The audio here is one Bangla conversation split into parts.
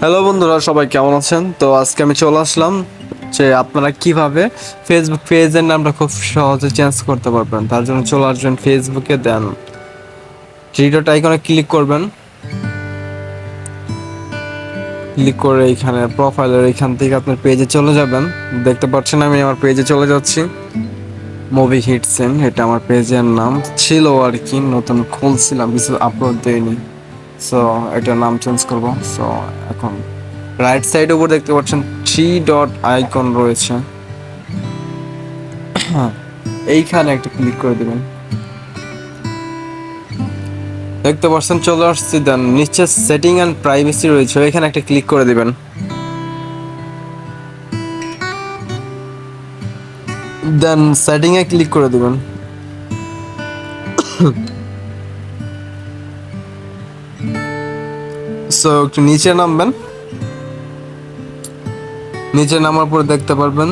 হ্যালো বন্ধুরা, সবাই কেমন আছেন? তো আজকে আমি চলে আসলাম যে আপনারা কিভাবে ফেসবুক পেজের নামটা খুব সহজে চেঞ্জ করতে পারবেন। তার জন্য চলে আসবেন ফেসবুকে, দেন থ্রি ডট আইকনে ক্লিক করবেন। ক্লিক করে এইখানে প্রোফাইলের এইখান থেকে আপনার পেজে চলে যাবেন। দেখতে পাচ্ছেন আমি আমার পেজে চলে যাচ্ছি। মুভি হিটসেন, এটা আমার পেজের নাম ছিল আর কি, নতুন খুলছিলাম, কিছু আপলোড দেয়নি। সো এটার নাম চেঞ্জ করব। সো এখন রাইট সাইড উপর দেখতে পাচ্ছেন থ্রি ডট আইকন রয়েছে, এইখানে একটা ক্লিক করে দিবেন। দেখতে পাচ্ছেন চলে আসছে। দেন নিচে সেটিং অ্যান্ড প্রাইভেসি রয়েছে, এখানে একটা ক্লিক করে দিবেন। দেন সেটিং এ ক্লিক করে দিবেন। সো একটু নিচে নামবেন। নিচে নামার পর দেখতে পারবেন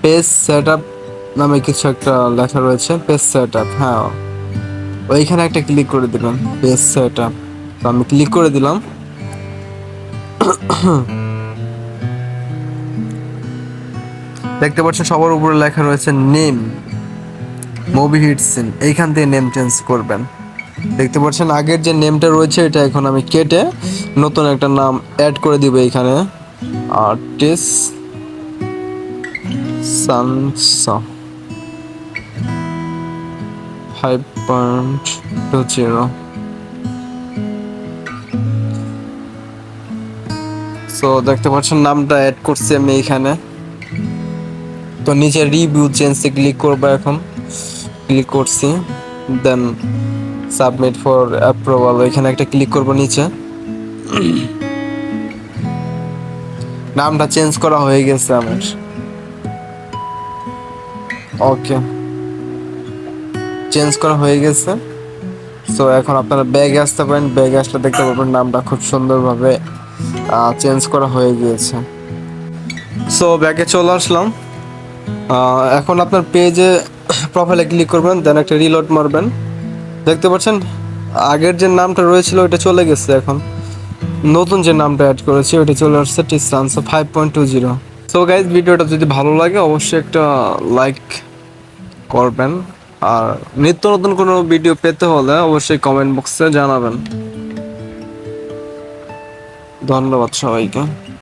পেজ সেট আপ নামে কিছু একটা লেখা রয়েছে, পেজ সেট আপ। হ্যাঁ, ওইখানে একটা ক্লিক করে দিবেন, পেজ সেট আপ। তো আমি ক্লিক করে দিলাম। দেখতে পাচ্ছেন সবার উপরে লেখা রয়েছে নেম মুভি হিটসিন, এইখান থেকে নেম চেঞ্জ করবেন। দেখতে পাচ্ছেন আগের যে নেমটা রয়েছে এটা এখন আমি কেটে নতুন একটা নাম অ্যাড করে দিব এইখানে, আর্টিস্ট সানসা 5.20। সো দেখতে পাচ্ছেন নামটা অ্যাড করছি আমি এইখানে। তো নিচে রিভিউ চেঞ্জে ক্লিক করবো, এখন ক্লিক করছি। দেন সাবমিট ফর অ্যাপ্রুভাল, এখানে একটা ক্লিক করব। নিচে নামটা চেঞ্জ করা হয়ে গেছে আমার। ওকে, চেঞ্জ করা হয়ে গেছে। সো এখন আপনারা ব্যাগে আসতে পারেন, ব্যাগে আসলে দেখতে পাবেন নামটা খুব সুন্দরভাবে চেঞ্জ করা হয়ে গিয়েছে। সো ব্যাগে চলে আসলাম। এখন আপনার পেজে প্রোফাইলে ক্লিক করবেন, দেন একটা রিলোড মারবেন। দেখতে পাচ্ছেন আগের যে নামটা রয়েছিল ওইটা চলে গেছে, এখন নতুন যে নামটা অ্যাড করেছি ওইটা চলে আসছে টিসানসো 5.20। সো গাইজ, ভিডিওটা যদি ভালো লাগে অবশ্যই একটা লাইক করবেন, আর নিত্য নতুন কোনো ভিডিও পেতে হলে অবশ্যই কমেন্ট বক্সে জানাবেন। ধন্যবাদ সবাইকে।